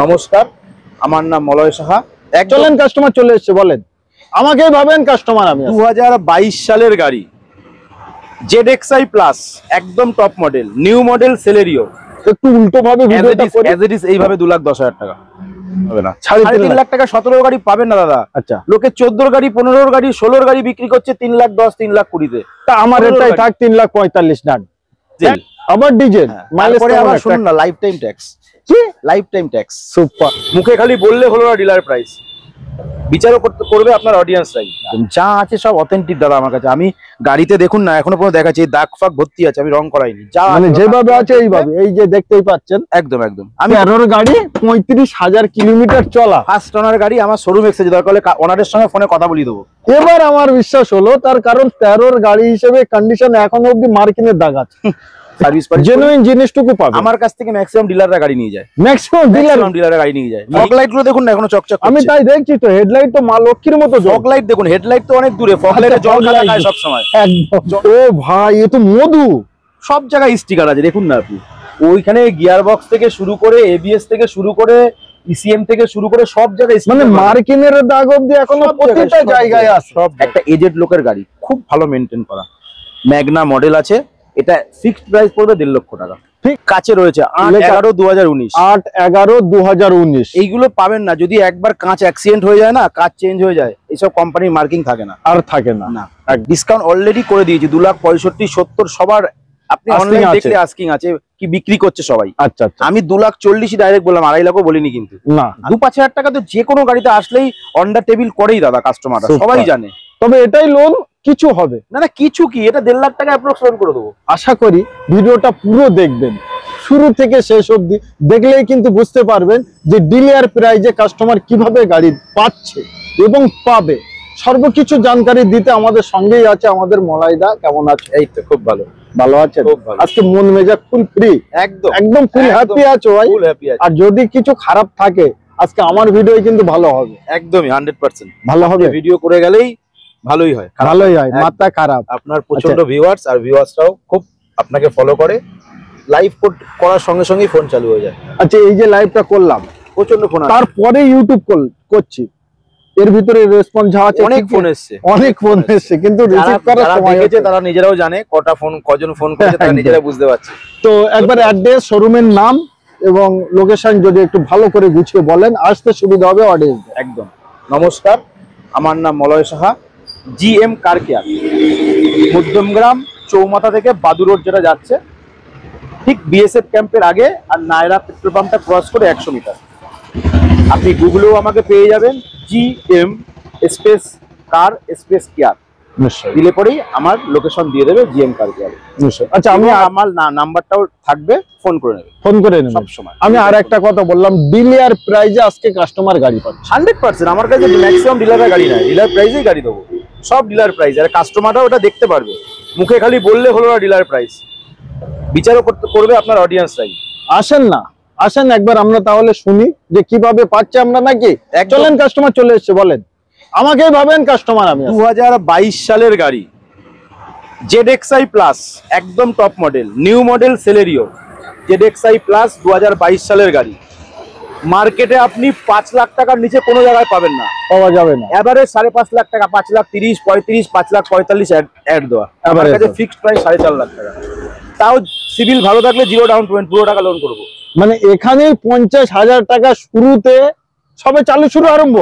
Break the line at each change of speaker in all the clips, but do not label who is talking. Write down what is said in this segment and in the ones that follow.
নমস্কার, আমার নাম মলয় সাহা।
চলেন কাস্টমার চলে এসেছে, বলেন আমাকে ভাবেন কাস্টমার। আমি
2022 সালের গাড়ি ZXi প্লাস, একদম top model, new model Celerio.
একটু উল্টো ভাবে ভিডিওটা করি,
এজ ইট ইজ এইভাবে 2,10,000 টাকা হবে না,
3.5
লাখ টাকা 17 গাড়ি পাবেন না দাদা।
আচ্ছা,
লোকে 14 গাড়ি 15 গাড়ি 16 গাড়ি বিক্রি করছে 3,10,000 3,20,000-তে।
তা আমার এটাই থাক 3,45,000 ডান। আবার ডিজেল মাইলেজ
পরে আবার শুনুন না, লাইফ টাইম ট্যাক্স।
কি
লাইফ টাইম ট্যাক্স?
সুপার।
মুখে খালি বললে হলো না ডিলার প্রাইস, বিচারও করবে আপনার অডিয়েন্সরাই। যা আছে সব অথেন্টিক দাদা আমার কাছে। আমি গাড়িতে দেখুন না, এখনো পর্যন্ত দেখাচ্ছি দাগ ফাগ ভর্তি আছে, আমি রং করাইনি। যা
মানে যেভাবে আছে এইভাবে, এই যে দেখতেই পাচ্ছেন
একদম একদম। আমি
13 গাড়ি 35,000 কিলোমিটার চলা,
ফার্স্ট ওনার গাড়ি। আমার শোরুম এক্সেজ দরকার হলে ওনারের সঙ্গে ফোনে কথা বলিয়ে দেবো।
এবার আমার বিশ্বাস হলো, তার কারণ 13 গাড়ি হিসেবে কন্ডিশন এখনো অব্দি মার্কিনের দাগ আছে।
সার্ভিস
জেনুইন জিনিসটুকু পাবে।
আমার কাছ থেকে ম্যাক্সিমাম ডিলাররা গাড়ি নিয়ে যায়,
ম্যাক্সিমাম
ডিলাররা গাড়ি নিয়ে যায়। ফগ লাইট গুলো দেখুন না এখনো চকচক করছে।
আমি তাই দেখছি তো, হেডলাইট তো মা লক্ষ্মীর মতো।
ফগ লাইট দেখুন, হেডলাইট তো অনেক দূরে, ফগ লাইটে জল খায় সব সময়
একদম। ও ভাই, এ তো মধু।
সব জায়গায় স্টিকার আছে, দেখুন না আপনি। ওইখানে গিয়ার বক্স থেকে শুরু করে, এবিএস থেকে শুরু করে, ইসিএম থেকে শুরু করে সব জায়গায়, মানে
মার্কিনের দাগ অবধি এখনো প্রত্যেকটা জায়গায় আছে। সব
একটা এজেড লোকের গাড়ি, খুব ভালো মেনটেন করা। ম্যাগনা মডেল আছে, এটা ফিক্সড প্রাইস পড়বে 1.5 লক্ষ টাকা। ঠিক কাছে রয়েছে 8/11/2019,
8/11/2019।
এইগুলো পাবেন না যদি একবার কাঁচ অ্যাক্সিডেন্ট হয়ে যায় না, কাঁচ চেঞ্জ হয়ে যায়, এইসব কোম্পানির মার্কিং থাকে না,
আর থাকে না।
না, ডিসকাউন্ট অলরেডি করে দিয়েছি। 2,65,70 সবার। আপনি অনলাইন দেখলে আস্কিং আছে কি বিক্রি করছে সবাই।
আচ্ছা আচ্ছা,
আমি 2,40,000 ডাইরেক্ট বললাম, 2.5 লাখও বলিনি কিন্তু।
না,
2-5 হাজার টাকা তো যে কোনো গাড়িতে আসলেই অন্ডার টেবিল করেই দাদা কাস্টমাররা, সবাই জানে।
তবে এটাই লোন কিছু হবে
না, না কিছু কি, এটা 1.5 লাখ টাকা অ্যাপ্রক্স লোন করে দেবো।
আশা করি ভিডিওটা পুরো দেখবেন, শুরু থেকে শেষ অবধি দেখলেই কিন্তু বুঝতে পারবেন যে ডিলার প্রাইজে কাস্টমার কিভাবে গাড়ি পাচ্ছে এবং পাবে। সর্বকিছু জানকারি দিতে আমাদের সঙ্গেই আছে আমাদের মলাইদা। কেমন আছে?
এই তো খুব ভালো।
ভালো আছেন? আজকে মন মেজাজ ফুল ফ্রি, একদম একদম ফুল হ্যাপি আছো ভাই? ফুল হ্যাপি আছি। আর যদি কিছু খারাপ থাকে আজকে আমার ভিডিও কিন্তু ভালো হবে,
একদমই 100% ভালো হবে। ভিডিও করে গেলেই ভালোই হয়,
ভালোই হয়, মাথা খারাপ।
আপনার প্রচন্ড ভিউয়ার্স, আর ভিউয়ার্সরাও খুব আপনাকে ফলো করে। লাইভ করার সঙ্গে সঙ্গেই ফোন চালু হয়ে যায়।
আচ্ছা, এই যে লাইভটা করলাম,
প্রচন্ড ফোন,
তারপরে ইউটিউব করছি, এর ভিতরে রেসপন্স যা আছে,
অনেক ফোন এসছে,
অনেক ফোন এসছে, কিন্তু রিসিভ করার সময় হচ্ছে।
তারা নিজেরাও জানে কটা ফোন, কজন ফোন করেছে, তারা নিজেরা বুঝতে পারছে।
তো একবার অ্যাড্রেস, শোরুমের নাম এবং লোকেশন যদি একটু ভালো করে গুছিয়ে বলেন, আসতে সুবিধা হবে অডিয়েন্স।
একদম। নমস্কার, আমার নাম Malay Saha, GM car care, Madhyamgram চৌমাথা থেকে বাদু রোড যেটা যাচ্ছে, ঠিক বিএসএফ ক্যাম্পের আগে, আর নায়রা পেট্রোল পাম্পটা ক্রস করে 100 মিটার। আপনি গুগলেও আমাকে পেয়ে যাবেন, GM space car space care দিলে পরেই আমার লোকেশন দিয়ে দেবে জিএম কার কেয়ার।
আচ্ছা, আমি
আমার নাম্বারটাও থাকবে, ফোন করে নেবে, সব সময়।
আমি আর একটা কথা বললাম, ডিলার প্রাইজে আজকে কাস্টমার গাড়ি পাচ্ছে
100%। আমার কাছে ম্যাক্সিমাম ডিলারের গাড়ি নাই, ডিলার প্রাইজেই গাড়ি দেবো, সব ডিলার প্রাইস। আর কাস্টমাররাও ওটা দেখতে পারবে, মুখে খালি বললে হলো না ডিলার প্রাইস, বিচারও করবে আপনার অডিয়েন্সরাই।
আসেন না, আসেন একবার আমরা তাহলে শুনি যে কিভাবে পাচ্ছে আমরা, নাকি? চলেন কাস্টমার চলে এসেছে, বলেন আমাকে ভাবেন কাস্টমার। আমি
2022 সালের গাড়ি ZXi প্লাস, একদম top model, new model Celerio. ZXi plus 2022 সালের গাড়ি। মার্কেটে আপনি 5 লাখ টাকার নিচে কোনো জায়গায় পাবেন না,
পাওয়া যাবে না।
এভারেজ 5.5 লাখ টাকা, 5,30,000, 35,000, 5,45,000 অ্যাড দেওয়া। আমার কাছে ফিক্সড প্রাইস 4.5 লাখ টাকা। তাও সিভিল ভালো থাকলে 0 ডাউন পেমেন্ট, পুরো টাকা লোন করবো।
মানে এখানে 50,000 টাকা শুরুতে, সবে চালু শুরু আরম্ভ,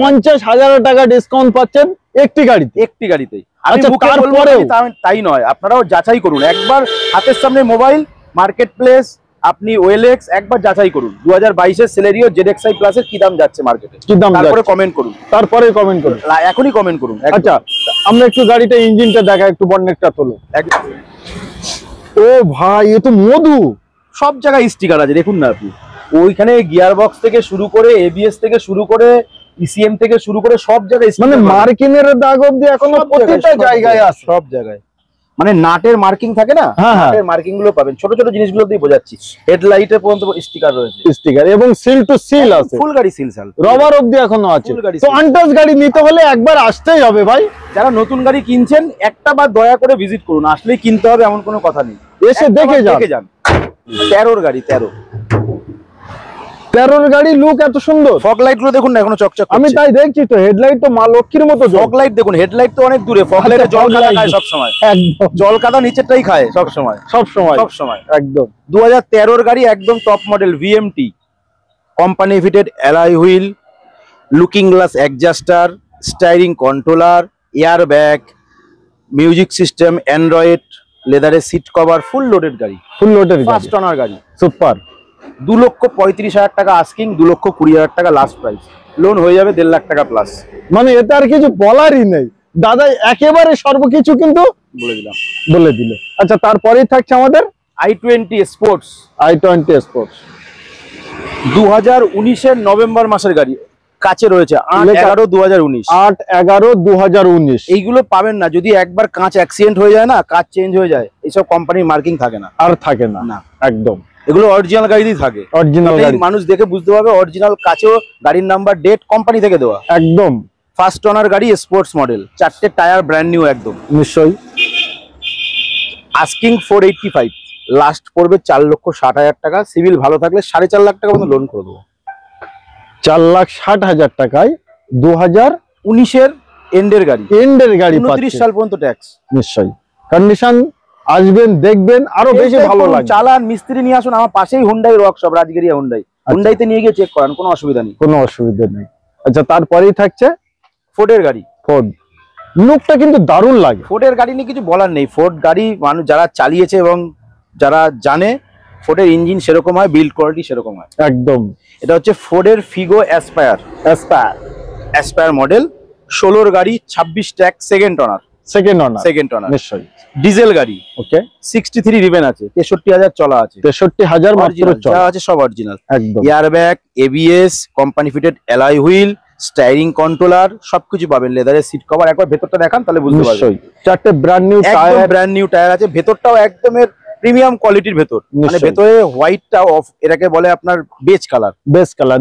50,000 টাকা ডিসকাউন্ট পাচ্ছেন একটি গাড়িতেই। তাই নয়, আপনারাও যাচাই করুন একবার, হাতের সামনে মোবাইল, মার্কেট প্লেস, আপনি ওয়েলএক্স একবার যাচাই করুন 2022 সেলেরিও ZXi প্লাসের কি দাম যাচ্ছে মার্কেটে, কি দাম, তারপরে কমেন্ট করুন, এখনই কমেন্ট করুন। আচ্ছা, আমরা একটু গাড়িটা ইঞ্জিনটা দেখা, একটু বনেটটা তোলো। ও ভাই, এ তো মধু।
সব জায়গায় স্টিকার আছে, দেখুন না আপনি। ওইখানে গিয়ার বক্স থেকে শুরু করে, এবিএস থেকে শুরু করে, ইসিএম থেকে শুরু করে সব জায়গায়,
মানে মার্কিনের দাগ অবধি এখনো প্রত্যেকটা জায়গায় আছে,
সব জায়গায়। মানে নাটের মার্কিং থাকে না, নাটের মার্কিং গুলো পাবেন, ছোট ছোট জিনিসগুলো দিয়ে বোঝাচ্ছি। হেডলাইটের পর্যন্ত স্টিকার রয়েছে,
স্টিকার এবং সিল টু সিল আছে,
ফুল গাড়ি সিল সাল,
রবার অবধি এখনো আছে। তো আনটাচ গাড়ি নিতে হলে একবার আসতেই হবে ভাই।
যারা নতুন গাড়ি কিনছেন, একটা বার দয়া করে ভিজিট করুন, আসলেই কিনতে হবে এমন কোনো কথা নেই,
এসে দেখে যান।
13 গাড়ি,
13 গাড়ি লুক এত সুন্দর।
ফগ লাইট গুলো দেখুন না এখনো চকচক করছে।
আমি তাই দেখছি তো, হেডলাইট তো মা লক্ষ্মীর মতো।
ফগ লাইট দেখুন, হেডলাইট তো অনেক দূরে, ফগ লাইটে জল কাদা খায় সব সময়। একদম জল কাদা নিচেরটাই খায় সব সময়, সব সময় একদম। 2013 গাড়ি, একদম top model VMT, company fitted alloy wheel, looking glass adjuster, স্টাইরিং controller, air bag, music system, Android, লেদারের সিট কভার, ফুল লোডেড গাড়ি, ফুল লোডেড ফার্স্ট ওনার গাড়ি, সুপার। 2,35,000 টাকা আস্কিং, 2,20,000 টাকা লাস্ট প্রাইস, লোন হয়ে যাবে 1.5 লাখ টাকা প্লাস।
মানে এতে আর কিছু বলারই নেই দাদা, একেবারে সর্বকিছু কিন্তু বলে দিল। আচ্ছা, তারপরেই থাকছে আমাদের
i20 sports.
i20 sports
2019-এর November মাসের গাড়ি, কাছে রয়েছে 8/11/2019,
8/11/2019।
এইগুলো পাবেন না যদি একবার কাঁচ অ্যাক্সিডেন্ট হয়ে যায় না, কাঁচ চেঞ্জ হয়ে যায়, এইসব কোম্পানির মার্কিং থাকে না,
আর থাকে না একদম।
এগুলো অরিজিনাল গাড়িতেই থাকে, অরিজিনাল গাড়ি, মানুষ দেখে বুঝতে পারবে অরিজিনাল, কাছেও গাড়ির নাম্বার, ডেট কোম্পানি থেকে দেওয়া, একদম ফার্স্ট ওনার গাড়ি, স্পোর্টস মডেল, 4টে টায়ার ব্র্যান্ড নিউ একদম।
নিশ্চয়ই।
আস্কিং 485, লাস্ট পড়বে 4,60,000 টাকা, সিভিল ভালো থাকলে 4.5 লাখ টাকা মতো লোন করে দেবো।
4,60,000 টাকায়
2019-এর এন্ডের গাড়ি, 29 সাল পর্যন্ত ট্যাক্স।
নিশ্চয়ই। কন্ডিশন আসবেন, দেখবেন, আরো বেশি ভালো লাগবে।
চালান, মিস্ত্রি নিয়ে আসুন, আমার পাশেই হুন্ডাই ওয়ার্কশপ, রাজগিরিয়া হুন্ডাই, হুন্ডাইতে নিয়ে গিয়ে চেক করান, কোনো অসুবিধা নেই,
কোনো অসুবিধা নেই। আচ্ছা, তারপরেই থাকছে
ফোর্ডের গাড়ি।
ফোর্ড লুকটা কিন্তু দারুণ লাগে।
ফোর্ডের গাড়ি নিয়ে কিছু বলার নেই, ফোর্ড গাড়ি মানুষ যারা চালিয়েছে এবং যারা জানে, ফোর্ডের ইঞ্জিন সেরকম হয়, বিল্ড কোয়ালিটি সেরকম হয়
একদম।
এটা হচ্ছে ফোর্ডের ফিগো অ্যাসপায়ার মডেল, 16-র গাড়ি, 26 ট্যাক্স, সেকেন্ড ওনার নিশ্চয়ই। ডিজেল গাড়ি, ওকে, 63 রিভেন আছে, 63,000 চলা আছে,
63,000 মাত্র চলা
আছে, সব অরিজিনাল,
একদম।
Air bag, ABS, company fitted alloy wheel, স্টাইরিং controller, সবকিছু পাবেন, লেদারের সিট কভার। একবার ভেতরটা দেখান তাহলে বুঝতে পারবেন।
4টে brand new tyre,
brand new tyre আছে, ভেতরটাও একদমের প্রিমিয়াম কোয়ালিটির ভেতর, মানে ভেতরে হোয়াইটটা অফ, এটাকে বলে আপনার base colour,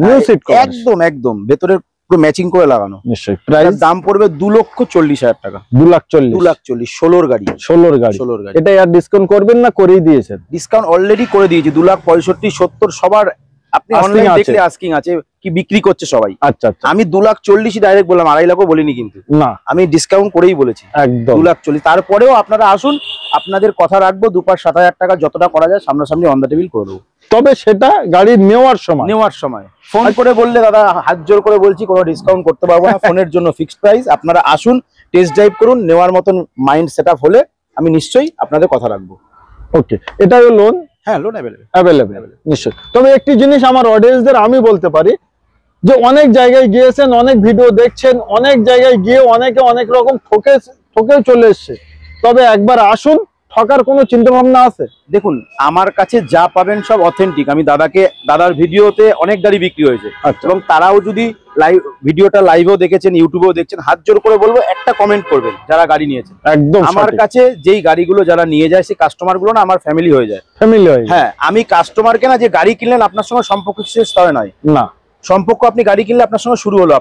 new seat cover,
একদম ভেতরে পুরো ম্যাচিং করে লাগানো।
নিশ্চয়ই। প্রাইস
দাম পড়বে 2,40,000 টাকা,
2,40,000,
16-র গাড়ি,
16-র গাড়ি। এটা আর ডিসকাউন্ট করবেন না? করেই দিয়েছেন
ডিসকাউন্ট, অলরেডি করে দিয়েছি, 2,65,000, 70 সবার। আপনি অনলাইন দেখলে আস্কিং আছে, কি বিক্রি করছে সবাই। আচ্ছা, আমি 2,40,000 ডাইরেক্ট বললাম, 2.5 লাখও বলিনি কিন্তু, না আমি ডিসকাউন্ট করেই বলেছি একদম 2,40,000। তারপরেও আপনারা আসুন, আপনাদের কথা রাখবো, 2,7,000 টাকা যতটা করা যায় সামনাসামনি অন দ্য টেবিল করে দেবো।
তবে সেটা গাড়ি নেওয়ার সময়
ফোন করে বললে, দাদা হাত জোর করে বলছি, কোনো ডিসকাউন্ট করতে পারবো না, ফোনের জন্য ফিক্সড প্রাইস। আপনারা আসুন, টেস্ট ড্রাইভ করুন, নেওয়ার মতন মাইন্ড সেটআপ হলে আমি নিশ্চয়ই আপনাদের কথা রাখবো।
ওকে, এটাও লোন?
হ্যাঁ, লোন অ্যাভেলেবেল
নিশ্চয়ই। তবে একটি জিনিস আমার অডিয়েন্সদের আমি বলতে পারি, যে অনেক জায়গায় গিয়েছেন, অনেক ভিডিও দেখছেন, অনেক জায়গায় গিয়ে অনেকে অনেক রকম ঠকে চলে এসছে, তবে একবার আসুন, ঠকার কোনো চিন্তা ভাবনা আছে?
দেখুন, আমার কাছে যা পাবেন সব অথেন্টিক। আমি দাদার ভিডিওতে অনেক গাড়ি বিক্রি হয়েছে, এবং তারাও যদি ভিডিওটা লাইভেও দেখেছেন, ইউটিউবেও দেখছেন, হাত জোর করে বলবো একটা কমেন্ট করবেন যারা গাড়ি নিয়েছেন। একদম। আমার কাছে যেই গাড়িগুলো যারা নিয়ে যায়, সেই কাস্টমার গুলো না আমার ফ্যামিলি হয়ে যায়। হ্যাঁ, আমি কাস্টমারকে না, যে গাড়ি কিনলেন আপনার সঙ্গে সম্পর্ক শেষ তবে নয়, না, সম্পর্ক আপনি গাড়ি কিনলে আপনার সঙ্গে শুরু হলো।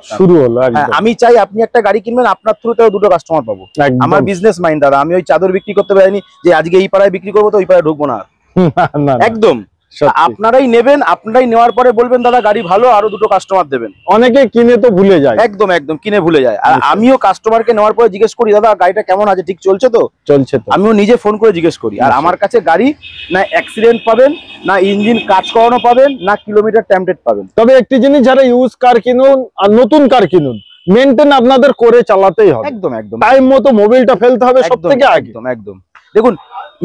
আমি চাই আপনি একটা গাড়ি কিনবেন, আপনার থ্রুতেও 2টো কাস্টমার পাবো। আমার বিজনেস মাইন্ড দাদা, আমি ওই চাদর বিক্রি করতে পারিনি যে আজকে এই পাড়ায় বিক্রি করবো তো ওই পাড়ায় ঢুকবো না, একদম। আপনারাই নেবেন, আপনারাই নেওয়ার পরে বলবেন দাদা গাড়ি ভালো, আরো 2টো কাস্টমার দেবেন।
অনেকে কিনে তো ভুলে যায়,
একদম কিনে ভুলে যায়। আর আমিও কাস্টমারকে নেওয়ার পরে জিজ্ঞেস করি, দাদা গাড়িটা কেমন আছে, ঠিক চলছে তো? আমিও নিজে ফোন করে জিজ্ঞেস করি। আর আমার কাছে গাড়ি না অ্যাক্সিডেন্ট পাবেন, না ইঞ্জিন কাজ করানো পাবেন, না কিলোমিটার টেম্পটেড পাবেন।
তবে একটি জিনিস, যারা ইউজ কার কিনুন আর নতুন কার কিনুন, মেনটেন আপনাদের করে চালাতেই হবে। একদম টাইম মতো মোবিলটা ফেলতে হবে সবথেকে আগে। একদম। দেখুন,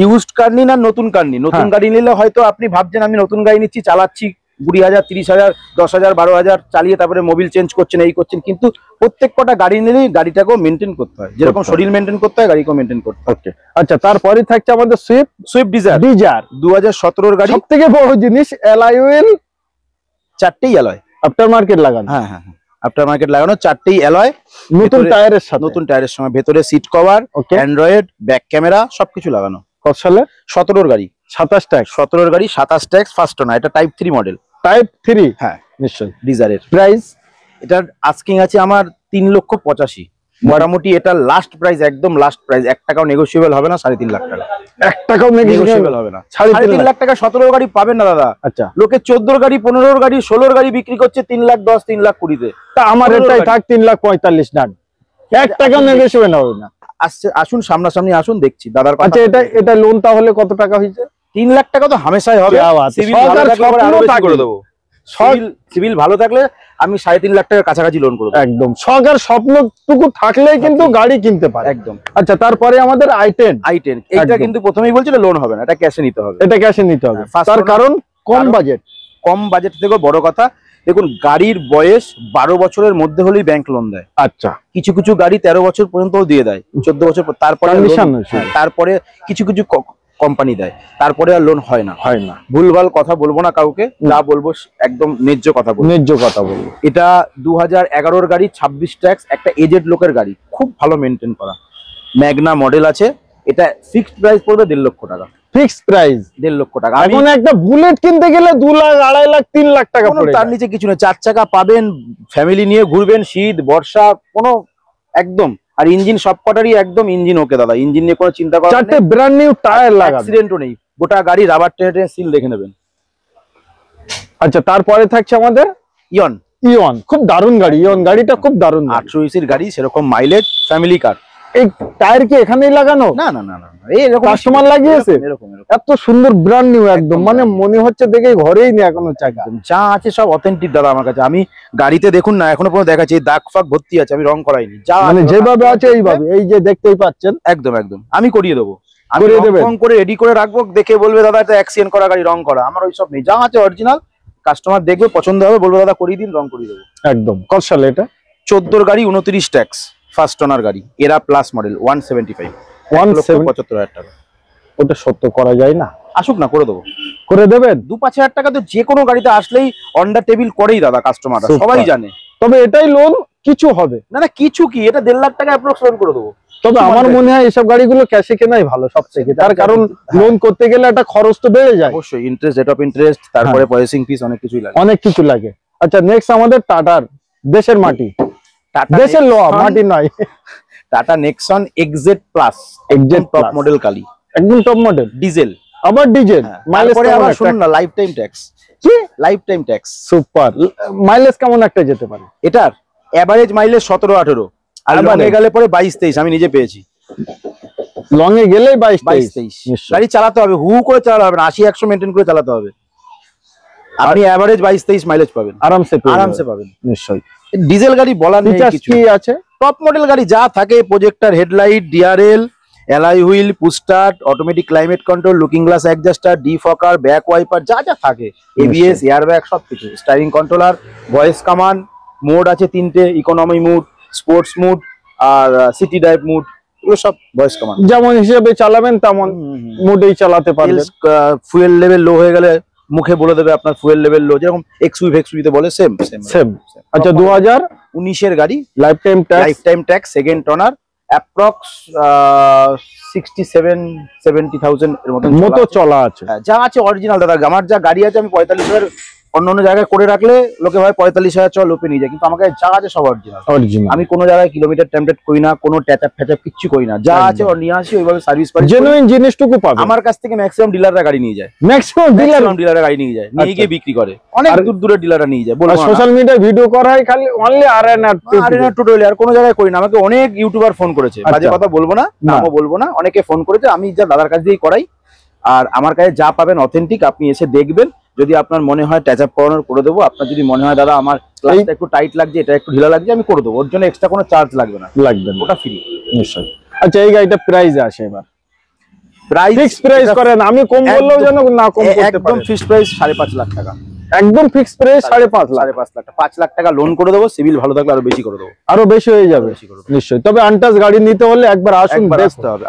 ইউজড কার নিন আর নতুন কার নিন। নতুন গাড়ি নিলে হয়তো আপনি ভাবছেন আমি নতুন গাড়ি নিচ্ছি, চালাচ্ছি 20,000, 30,000, 10,000, 12,000 চালিয়ে তারপরে মোবিল চেঞ্জ করছেন, এই করছেন, কিন্তু প্রত্যেক কটা গাড়ি নিলেই গাড়িটাকেও মেনটেন করতে হয়, যেরকম শরীর মেনটেন করতে হয় গাড়িকেও মেনটেন করতে হয়। আচ্ছা, তারপরে থাকছে আমাদের সুইফট ডিজায়ার
2017-র গাড়ি।
সব থেকে বড় জিনিস, অ্যালয় হুইল,
4টেই অ্যালয়,
আফটার মার্কেট লাগানো।
হ্যাঁ, আফটার মার্কেট লাগানো, 4টেই অ্যালয়,
নতুন টায়ারের
সঙ্গে, ভেতরে seat cover, Android, back camera, সবকিছু লাগানো।
কত সালে?
17-র গাড়ি,
17-র
গাড়ি, 27 ট্যাক্স, ফার্স্ট ওনার। এটা টাইপ 3 মডেল।
টাইপ 3?
হ্যাঁ,
নিশ্চয়ই।
ডিজায়ারের
প্রাইস
এটার আস্কিং আছে আমার 3,85,000। মোটামুটি এটা লাস্ট প্রাইস, একদম লাস্ট প্রাইস, 1 টাকাও নেগোশিয়েবল হবে না, 3.5 লাখ টাকা।
1 টাকাও নেগোশিয়েবল
হবে না, 3.5 লাখ টাকা 17 গাড়ি পাবেন না দাদা।
আচ্ছা,
লোকে 14 গাড়ি 15 গাড়ি 16 গাড়ি বিক্রি করছে 3,10,000 3,20,000-তে।
তা আমার এটাই থাক 3,45,000 ডান, 1 টাকাও নেগোশিয়েবল হবে না।
আসুন সামনাসামনি আসুন, দেখছি দাদার।
আচ্ছা, এটা লোন তাহলে কত টাকা হয়েছে?
3 লাখ টাকা তো হামেশাই হবে। সিভিল ভালো থাকলে আরো বেশি করে দেবো। সিভিল ভালো থাকলে আমি 3.5 লাখ টাকার কাছাকাছি লোন করে দেবো।
একদম, সরকার স্বপ্নটুকু থাকলেই কিন্তু গাড়ি কিনতে পারে।
একদম।
আচ্ছা, তারপরে আমাদের i10
এটা কিন্তু প্রথমেই বলছিল লোন হবে না, এটা ক্যাশে নিতে হবে।
এটা ক্যাশে নিতে হবে, তার কারণ কম বাজেট।
কম বাজেট থেকে বড় কথা, দেখুন গাড়ির বয়স 12 বছরের মধ্যে হলেই ব্যাংক লোন দেয়।
আচ্ছা,
কিছু কিছু গাড়ি 13 বছর পর্যন্তও দিয়ে দেয়, 14 বছর তারপরে তারপরে কিছু কিছু কোম্পানি দেয়, তারপরে আর লোন হয় না। ভুলভাল কথা বলবো না কাউকে, যা বলবো একদম ন্যায্য কথা বলবো। এটা 2011-র গাড়ি, 26 ট্যাক্স, একটা এজেড লোকের গাড়ি, খুব ভালো মেনটেন করা, ম্যাগনা মডেল আছে। এটা ফিক্সড প্রাইস পড়বে 1.5 লক্ষ টাকা।
ফিক্সড প্রাইস
1.5 লক্ষ টাকা।
এখন একটা বুলেট কিনতে গেলে 2 লাখ 2.5 লাখ 3 লাখ টাকা পড়ে,
তার নিচে কিছু না। 4 চাকা পাবেন, ফ্যামিলি নিয়ে ঘুরবেন, শীত বর্ষা কোনো একদম। আর ইঞ্জিন সবকটারই একদম ইঞ্জিন ওকে দাদা, ইঞ্জিন নিয়ে কোনো চিন্তা করার নেই।
4টে ব্র্যান্ড নিউ টায়ার লাগানো,
অ্যাক্সিডেন্টও নেই, গোটা গাড়ি রাবার টেনে সিল দেখে নেবেন।
আচ্ছা, তারপরে থাকছে আমাদের ইয়ন, খুব দারুণ গাড়ি। ইয়ন গাড়িটা খুব দারুণ,
800 সিসির গাড়ি, সেরকম মাইলেজ, ফ্যামিলি কার।
এই টায়ার কি এখানেই লাগানো?
না না না না, এরকম
কাস্টমার লাগিয়েছে। এত সুন্দর ব্র্যান্ড নিউ একদম, মানে মনে হচ্ছে দেখে ঘরেই নেই এখনো চাকা।
যা আছে সব অথেন্টিক দাদা আমার কাছে। আমি গাড়িতে দেখুন না, এখনো পর্যন্ত দেখাচ্ছি, দাগ ফাগ ভর্তি আছে, আমি রং করাইনি। যা
মানে যেভাবে আছে এইভাবে, এই যে দেখতেই পাচ্ছেন,
একদম একদম আমি করিয়ে দেবো। আমি রং করে রেডি করে রাখবো, দেখে বলবে দাদা এটা অ্যাক্সিডেন্ট করা গাড়ি, রং করা। আমার ওইসব নেই, যা আছে অরিজিনাল। কাস্টমার দেখবে, পছন্দ হবে, বলবে দাদা করিয়ে দিন, রং করিয়ে দেবো
একদম। কত সালে এটা?
14-র গাড়ি, 29 ট্যাক্স, ফার্স্ট ওনার গাড়ি, এরা প্লাস মডেল, 175, 1,75,000 টাকা।
ওটা সত্য করা যায় না?
আসুক না, করে দেবো।
করে দেবেন?
2-5 হাজার টাকা তো যে কোনো গাড়িতে আসলেই অন্ডার টেবিল করেই দাদা কাস্টমাররা, সবাই জানে।
তবে এটাই লোন কিছু হবে
না না, কিছু কি, এটা 1.5 লাখ টাকা অ্যাপ্রক্স লোন করে দেবো।
তবে আমার মনে হয় এইসব গাড়িগুলো ক্যাশে কেনাই ভালো সবথেকে, তার কারণ লোন করতে গেলে একটা খরচ তো বেড়ে যায়।
অবশ্যই, ইন্টারেস্ট, রেট অফ ইন্টারেস্ট, তারপরে প্রসেসিং ফিস, অনেক কিছু লাগে।
আচ্ছা, নেক্সট আমাদের টাটার দেশের মাটি, দেশের লোহা, মাটি নয়,
টাটা নেক্সন এক্সজেড প্লাস, একদম টপ মডেল গাড়ি, একদম টপ মডেল, ডিজেল, আবার ডিজেল। মাইলেজ পরে আবার শুনুন না, লাইফ টাইম ট্যাক্স। কি life time tax? Super.
Mileage কেমন একটা যেতে পারে
এটার? এভারেজ মাইলেজ 17-18, আর লং এ গেলে পরে 22-23, আমি নিজে পেয়েছি।
লং এ গেলেই 22-23
গাড়ি চালাতে হবে, হু করে চালাতে হবে না, 80-100 মেইনটেইন করে চালাতে হবে। আপনি এভারেজ 22-23 মাইলেজ পাবেন, আরামসে পাবেন নিশ্চয়ই। ডিজেল গাড়ি বলার নেই কিছু।
কি আছে?
টপ মডেল গাড়ি যা থাকে, projector, headlight, DRL, alloy wheel, push start, automatic climate control, looking glass adjuster, defogger, back wiper, যা যা থাকে, এবিএস, এয়ারব্যাগ, সবকিছু, steering controller, voice command, mode আছে 3টে, ইকোনমি মুড, স্পোর্টস মুড আর সিটি ড্রাইভ মুড, এগুলো সব ভয়েস কমান্ড।
যেমন হিসেবে চালাবেন তেমন মোডেই চালাতে পারবেন।
ফুয়েল লেভেল লো হয়ে গেলে মুখে বলে দেবে আপনার ফুয়েল লেভেল লো, যেরকম এক্সইউভিতে বলে, সেম।
আচ্ছা,
2019-এর গাড়ি, লাইফ টাইম ট্যাক্স, সেকেন্ড ওনার, অ্যাপ্রক্স 67-70,000 এর মতো চলা আছে। যা আছে অরিজিনাল দাদা। আমার যা গাড়ি আছে, আমি 45,000 অন্য জায়গায় করে রাখলে লোকে ভাই 45,000 চল লোপে নিয়ে যায়, কিন্তু আমাকে যা আছে সব অরিজিনাল। আমি কোনো জায়গায় কিলোমিটার টেম্পলেট করি না, কোনো ট্যাচআপ ফ্যাচআপ কিচ্ছু করি না, যা আছে ওর নিয়ে আসি, ওইভাবে সার্ভিস পাই,
জেনুইন জিনিসটুকু পাবে।
আমার কাছ থেকে ম্যাক্সিমাম ডিলাররা গাড়ি নিয়ে যায়, ডিলাররা গাড়ি নিয়ে যায়, নিয়ে গিয়ে বিক্রি করে, অনেক দূরের ডিলাররা নিয়ে যায়। বলবো
সোশ্যাল মিডিয়ায় ভিডিও করা হয় খালি অনলি আরএনআর
টোটালি, আর কোনো জায়গায় করি না। আমাকে অনেক ইউটিউবার ফোন করেছে, বাজে কথা বলবো না, নামও বলবো না, অনেকে ফোন করেছে, আমি যা দাদার কাছ দিয়েই করাই। আর আমার কাছে যা পাবেন অথেন্টিক, আপনি এসে দেখবেন। যদি আপনার মনে হয় ট্যাচ আপ করানোর, করে দেবো। আপনার যদি মনে হয় দাদা আমার ক্লাসটা একটু টাইট লাগছে, এটা একটু ঢিলা লাগছে, আমি করে দেবো, ওর জন্য এক্সট্রা কোনো চার্জ লাগবে না, ওটা ফ্রি নিশ্চয়ই।
আচ্ছা, এই গাড়িটা প্রাইস আসে এবার, ফিক্স প্রাইস করেন, আমি কম বললেও যেন না কম করতে পারেন।
একদম ফিক্স প্রাইস 5.5 লাখ টাকা,
একদম ফিক্স প্রাইস 5.5 লাখ,
5 লাখ টাকা লোন করে দেবো। সিভিল ভালো থাকলে আরো বেশি করে দেবো,
আরো বেশি হয়ে যাবে নিশ্চয়ই। তবে আনটাচ গাড়ি নিতে হলে একবার আসুন,
আসতে হবে।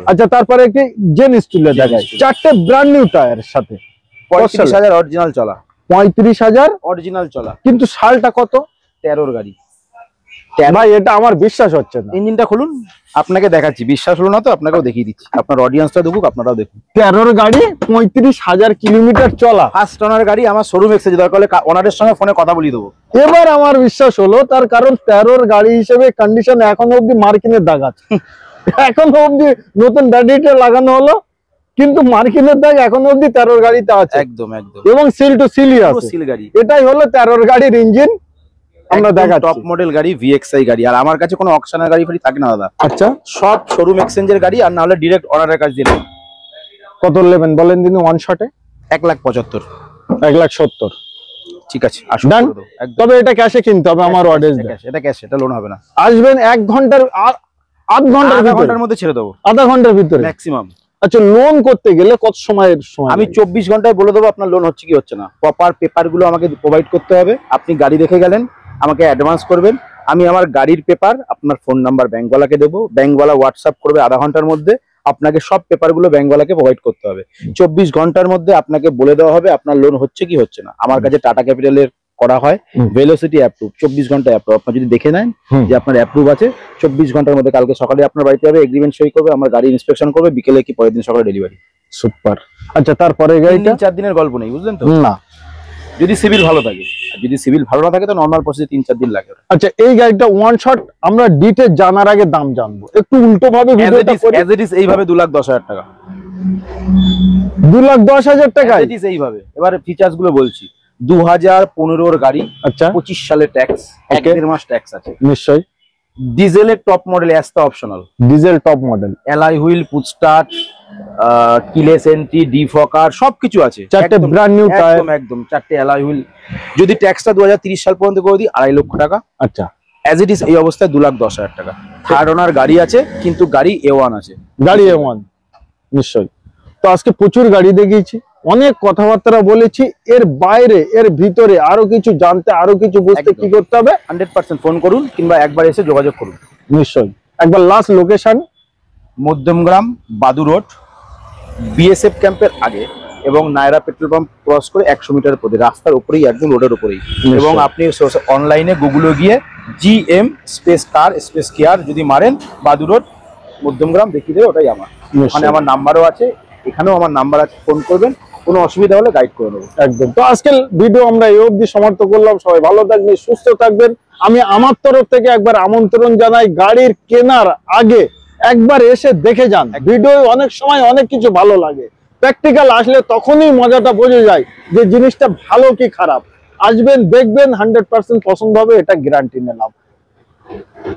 আচ্ছা, তারপরে একটি জেন স্টুলে দেখাই, 4টে ব্র্যান্ড নিউ টায়ারের সাথে,
35,000 অরিজিনাল চলা,
35,000
অরিজিনাল চলা,
কিন্তু সালটা কত?
13-র গাড়ি,
ভাই এটা আমার বিশ্বাস হচ্ছে না।
ইঞ্জিনটা খুলুন, আপনাকে দেখাচ্ছি, বিশ্বাস হলো না তো আপনাকেও দেখিয়ে দিচ্ছি, আপনার অডিয়েন্সটা দেখুক, আপনারাও দেখুন।
13 গাড়ি 35,000 কিলোমিটার চলা,
ফার্স্ট ওনার গাড়ি, আমার শোরুম এক্সচেঞ্জ, দরকার হলে ওনারের সঙ্গে ফোনে কথা বলিয়ে দেবো।
এবার আমার বিশ্বাস হলো, তার কারণ 13 গাড়ি হিসেবে কন্ডিশন এখনো অব্দি মার্কিনের দাগ আছে, এখনো অব্দি নতুন ব্যাটারিটা লাগানো হলো, কিন্তু মার্কিনের দাগ এখনো অব্দি 13 গাড়িতে আছে।
একদম একদম,
এবং সিল টু সিলই আছে,
সিল গাড়ি।
এটাই হলো 13 গাড়ির ইঞ্জিন। আমরা দেখাচ্ছি
টপ মডেল গাড়ি, VXI গাড়ি। আর আমার কাছে কোনো অকশনের গাড়ি ফ্রি থাকে না দাদা।
আচ্ছা,
সব শোরুম এক্সচেঞ্জের গাড়ি, আর না হলে ডিরেক্ট অনারের কাছে দিয়ে দেবো।
কত নেবেন বলেন দিন? ওয়ান শটে
1,75,000।
1,70,000
ঠিক আছে, আসুন।
তবে এটা ক্যাশে কিনতে হবে, আমার অর্ডার।
এটা ক্যাশ, এটা লোন হবে না।
আসবেন 1 ঘন্টার, আধ ঘন্টার মধ্যে
ছেড়ে দেবো,
আধা ঘন্টার ভিতরে
ম্যাক্সিমাম।
আচ্ছা, লোন করতে গেলে কত সময়?
আমি 24 ঘন্টায় বলে দেবো আপনার লোন হচ্ছে কি হচ্ছে না। প্রপার পেপার গুলো আমাকে প্রোভাইড করতে হবে। আপনি গাড়ি দেখে গেলেন, আমাকে অ্যাডভান্স করবেন, আমি আমার গাড়ির পেপার, আপনার ফোন নাম্বার ব্যাংকওয়ালাকে দেবো, ব্যাংকওয়ালা হোয়াটসঅ্যাপ করবে আধা ঘন্টার মধ্যে। আপনাকে সব পেপার গুলো ব্যাংকওয়ালাকে প্রোভাইড করতে হবে। 24 ঘন্টার মধ্যে আপনাকে বলে দেওয়া হবে আপনার লোন হচ্ছে কি হচ্ছে না। আমার কাছে টাটা ক্যাপিটালের করা হয়, ভেলোসিটি অ্যাপ্রুভ, 24 ঘন্টা অ্যাপ্রুভ। আপনার যদি দেখে নেন যে আপনার অ্যাপ্রুভ আছে, 24 ঘন্টার মধ্যে কালকে সকালে আপনার বাড়িতে যাবে, এগ্রিমেন্ট সই করবে, আমার গাড়ি ইন্সপেকশন করবে, বিকেলে কি পরের দিন সকালে ডেলিভারি।
সুপার। আচ্ছা, তারপরে গাড়িটা
3-4 দিনের গল্প নেই, বুঝলেন তো?
না,
যদি সিভিল ভালো থাকে, আর যদি সিভিল ভালো না থাকে তো নরমাল প্রসেসে 3-4 দিন লাগে।
আচ্ছা, এই গাড়িটা ওয়ান শট আমরা ডিটেইলস জানার আগে দাম জানবো, একটু উল্টো ভাবে ভিডিওটা করি।
এজ ইট ইজ এইভাবে 2,10,000 টাকা।
2,10,000 টাকা
এজ ইট ইজ এইভাবে। এবারে ফিচারস গুলো বলছি। 2015 এর গাড়ি,
আচ্ছা
25 সালে ট্যাক্স, 1-1.5 মাস ট্যাক্স আছে।
নিশ্চয়ই।
ডিজেলের top model, Asta optional,
diesel top model,
alloy wheel, push start, keyless entry, defogger সবকিছু আছে।
চারটে ব্র্যান্ড নিউ টায়ার,
একদম 4টে অ্যালয় হুইল। যদি ট্যাক্সটা 2030 সাল পর্যন্ত করে দিই, 2.5 লক্ষ টাকা।
আচ্ছা,
এজ ইট ইজ এই অবস্থায় 2,10,000 টাকা। থার্ড ওনার গাড়ি আছে, কিন্তু গাড়ি A1 আছে,
গাড়ি A1 নিশ্চয়ই। তো আজকে প্রচুর গাড়ি দেখিয়েছি, অনেক কথাবার্তা বলেছি, এর বাইরে এর ভিতরে আরো কিছু জানতে, আরো কিছু বুঝতে কি করতে হবে?
100% ফোন করুন, কিংবা একবার এসে যোগাযোগ করুন।
নিশ্চয়ই। একবার last location,
Madhyamgram Badu road, BSF ক্যাম্পের আগে এবং নায়রা পেট্রোল পাম্প ক্রস করে 100 মিটার পরে, রাস্তার উপরেই, একদম রোডের উপরেই। এবং আপনি অনলাইনে গুগলে গিয়ে GM space car space care যদি মারেন, বাদু রোড মধ্যমগ্রাম দেখিয়ে দেবে, ওটাই আমার। ওখানে আমার নাম্বারও আছে, এখানেও আমার নাম্বার আছে, ফোন করবেন, কোনো অসুবিধা হলে গাইড করে দেবো।
একদম। তো আজকের ভিডিও আমরা এই অবধি সমাপ্ত করলাম। সবাই ভালো থাকবেন, সুস্থ থাকবেন। আমি আমার তরফ থেকে একবার আমন্ত্রণ জানাই, গাড়ির কেনার আগে একবার এসে দেখে যান। ভিডিও অনেক সময় অনেক কিছু ভালো লাগে, প্র্যাকটিক্যাল আসলে তখনই মজাটা বোঝা যায় যে জিনিসটা ভালো কি খারাপ। আসবেন, দেখবেন, 100% পছন্দ হবে, এটা গ্যারান্টি নিলাম।